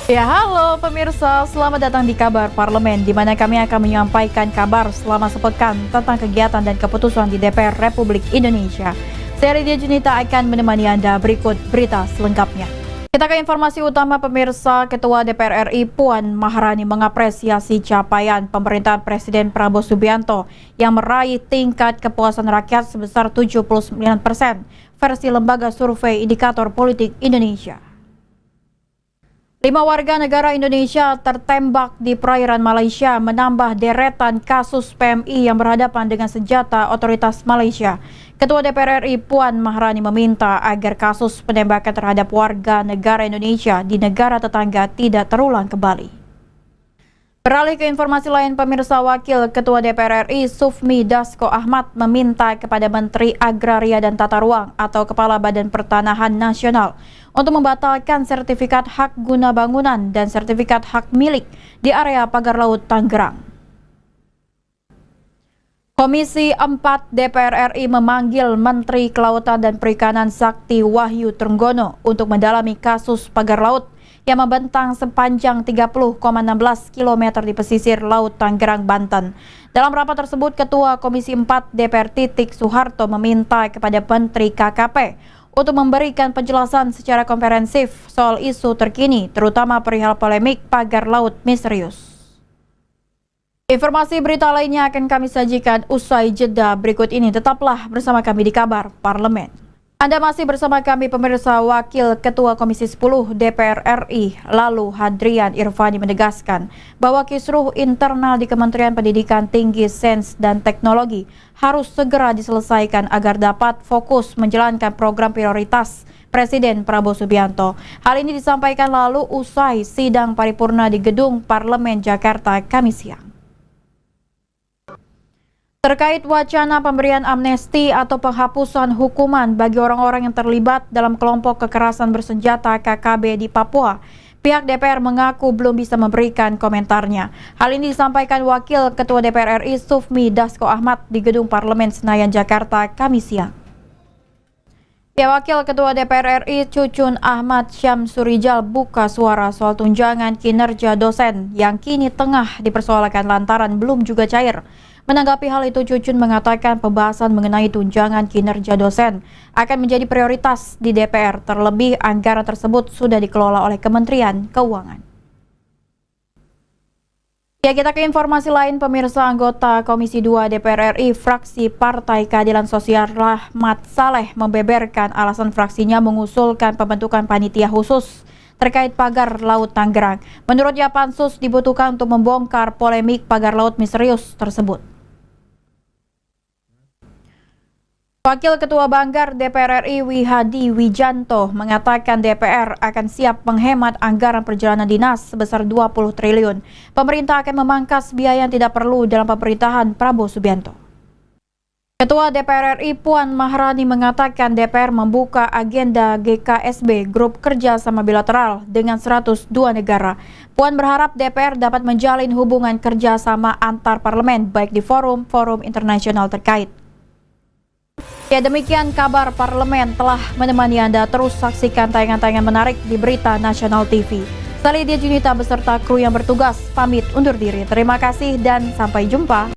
Ya, halo pemirsa, selamat datang di Kabar Parlemen, di mana kami akan menyampaikan kabar selama sepekan tentang kegiatan dan keputusan di DPR Republik Indonesia. Saya Lydia Junita akan menemani Anda, berikut berita selengkapnya. Kita ke informasi utama pemirsa. Ketua DPR RI Puan Maharani mengapresiasi capaian pemerintahan Presiden Prabowo Subianto yang meraih tingkat kepuasan rakyat sebesar 79% versi Lembaga Survei Indikator Politik Indonesia. 5 warga negara Indonesia tertembak di perairan Malaysia, menambah deretan kasus PMI yang berhadapan dengan senjata otoritas Malaysia. Ketua DPR RI Puan Maharani meminta agar kasus penembakan terhadap warga negara Indonesia di negara tetangga tidak terulang kembali. Beralih ke informasi lain pemirsa, Wakil Ketua DPR RI Sufmi Dasko Ahmad meminta kepada Menteri Agraria dan Tata Ruang atau Kepala Badan Pertanahan Nasional untuk membatalkan sertifikat hak guna bangunan dan sertifikat hak milik di area pagar laut Tangerang. Komisi 4 DPR RI memanggil Menteri Kelautan dan Perikanan Sakti Wahyu Trenggono untuk mendalami kasus pagar laut yang membentang sepanjang 30,16 km di pesisir Laut Tangerang, Banten. Dalam rapat tersebut, Ketua Komisi 4 DPR Titik Soeharto meminta kepada Menteri KKP untuk memberikan penjelasan secara komprehensif soal isu terkini, terutama perihal polemik pagar laut misterius. Informasi berita lainnya akan kami sajikan usai jeda berikut ini. Tetaplah bersama kami di Kabar Parlemen. Anda masih bersama kami pemirsa. Wakil Ketua Komisi 10 DPR RI Lalu Hadrian Irvani menegaskan bahwa kisruh internal di Kementerian Pendidikan Tinggi, Sains dan Teknologi harus segera diselesaikan agar dapat fokus menjalankan program prioritas Presiden Prabowo Subianto. Hal ini disampaikan lalu usai sidang paripurna di Gedung Parlemen Jakarta Kamis siang. Terkait wacana pemberian amnesti atau penghapusan hukuman bagi orang-orang yang terlibat dalam kelompok kekerasan bersenjata KKB di Papua, pihak DPR mengaku belum bisa memberikan komentarnya. Hal ini disampaikan Wakil Ketua DPR RI Sufmi Dasko Ahmad di Gedung Parlemen Senayan, Jakarta, Kamis siang. Ya, Wakil Ketua DPR RI Cucun Ahmad Syamsurijal buka suara soal tunjangan kinerja dosen yang kini tengah dipersoalkan lantaran belum juga cair. Menanggapi hal itu, Cucun mengatakan pembahasan mengenai tunjangan kinerja dosen akan menjadi prioritas di DPR, terlebih anggaran tersebut sudah dikelola oleh Kementerian Keuangan. Ya, kita ke informasi lain pemirsa. Anggota Komisi 2 DPR RI fraksi Partai Keadilan Sosial Rahmat Saleh membeberkan alasan fraksinya mengusulkan pembentukan panitia khusus terkait pagar laut Tangerang. Menurutnya, pansus dibutuhkan untuk membongkar polemik pagar laut misterius tersebut. Wakil Ketua Banggar DPR RI Wihadi Wijanto mengatakan DPR akan siap menghemat anggaran perjalanan dinas sebesar 20 triliun. Pemerintah akan memangkas biaya yang tidak perlu dalam pemerintahan Prabowo Subianto. Ketua DPR RI Puan Maharani mengatakan DPR membuka agenda GKSB Grup Kerjasama Bilateral dengan 102 negara. Puan berharap DPR dapat menjalin hubungan kerjasama antar parlemen baik di forum-forum internasional terkait. Ya, demikian Kabar Parlemen telah menemani Anda. Terus saksikan tayangan-tayangan menarik di Berita Nasional TV. Saya Lydia Junita beserta kru yang bertugas pamit undur diri. Terima kasih dan sampai jumpa.